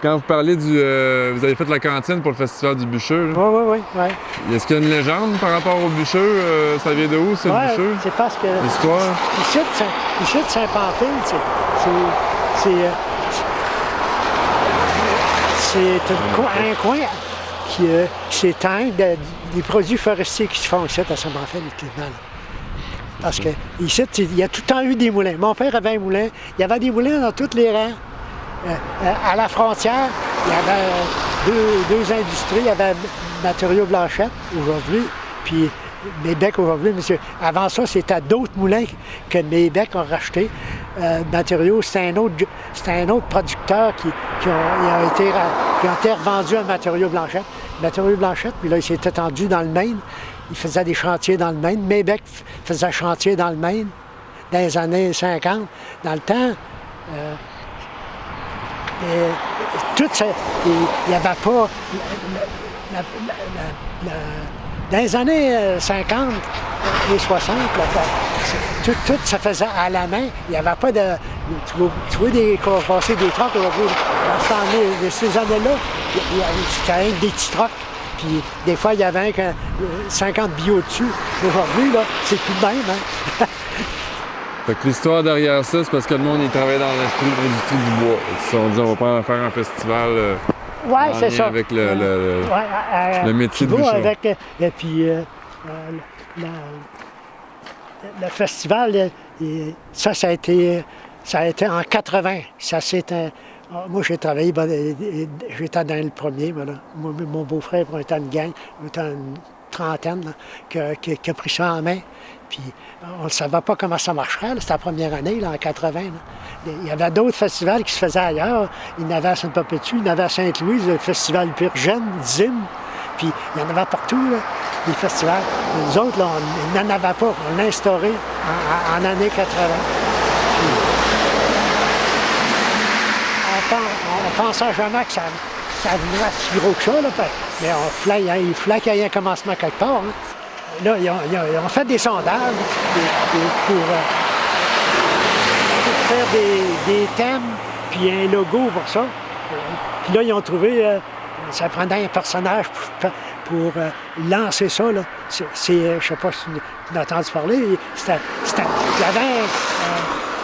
Quand vous parlez du... vous avez fait la cantine pour le Festival du Bûcheux. Oui. Est-ce qu'il y a une légende par rapport au Bûcheux? Ça vient de où, ce Bûcheux? C'est parce que... L'histoire? Ici, de Saint-Pamphile, c'est un coin qui s'étend des produits forestiers qui se font ici à Saint-Pamphile, effectivement. Parce que ici, il y a tout le temps eu des moulins. Mon père avait un moulin. Il y avait des moulins dans tous les rangs. À la frontière, il y avait deux industries. Il y avait Matériaux Blanchette aujourd'hui, puis Mébec aujourd'hui. Monsieur. Avant ça, c'était d'autres moulins que Mébec ont racheté. Matériaux, c'était un autre producteur qui ont été revendus à Matériaux Blanchette. Matériaux Blanchette, puis là, il s'est étendu dans le Maine. Il faisait des chantiers dans le Maine. Mébec faisait chantier dans le Maine dans les années 50. Dans le temps, il n'y avait pas... dans les années 50 et 60, tout se faisait à la main. Il n'y avait pas de... Tu vois passer des trucks aujourd'hui. Dans ces années-là, c'était rien que des petits trucks. Puis des fois, il y avait 50 bio dessus. Aujourd'hui, là, c'est plus de même. Hein? Fait que l'histoire derrière ça, c'est parce que le monde il travaille dans l'industrie du bois. Ils se sont dit, on va pas en faire un festival c'est ça. Avec le métier de bûcheron. Et puis, le festival, ça a été en 80. Moi, j'ai travaillé, j'étais dans le premier. Voilà. Mon beau-frère était une gang, on était une trentaine là, qui a pris ça en main. Puis on ne savait pas comment ça marcherait. C'était la première année, là, en 80. Là. Il y avait d'autres festivals qui se faisaient ailleurs. Il y en avait à Sainte-Perpétue, il y en avait à Sainte-Louise, le festival Purgène, Zim. Puis il y en avait partout, là, des festivals. Mais nous autres, là, on n'en avait pas. On l'a instauré en années 80. On ne pensait jamais que ça venait si gros que ça, là, mais il fallait qu'il y ait un commencement quelque part. Hein. Là, ils ont fait des sondages pour faire des thèmes, puis un logo pour ça. Puis là, ils ont trouvé, ça prenait un personnage pour lancer ça. Là. Je ne sais pas si tu as entendu parler. Il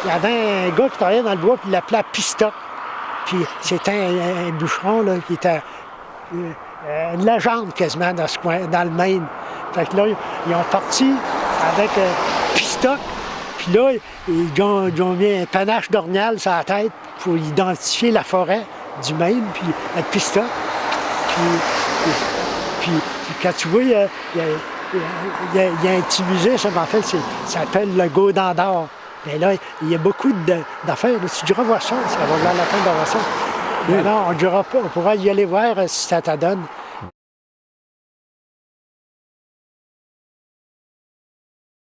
y avait un gars qui travaillait dans le bois, puis il l'appelait Pistoc. Puis c'était un bûcheron là, qui était une légende quasiment dans ce coin, dans le Maine. Fait que là, ils ont parti avec Pistoc, puis là, ils ont mis un panache d'ornial sur la tête pour identifier la forêt du Maine, puis avec Pistoc. Puis quand tu vois, il y a un petit musée, ça s'appelle le Gaudin d'or. Mais là, il y a beaucoup d'affaires. Si tu revois ça, ça va valoir la peine de voir ça. Mais non, on pourra y aller voir si ça t'adonne.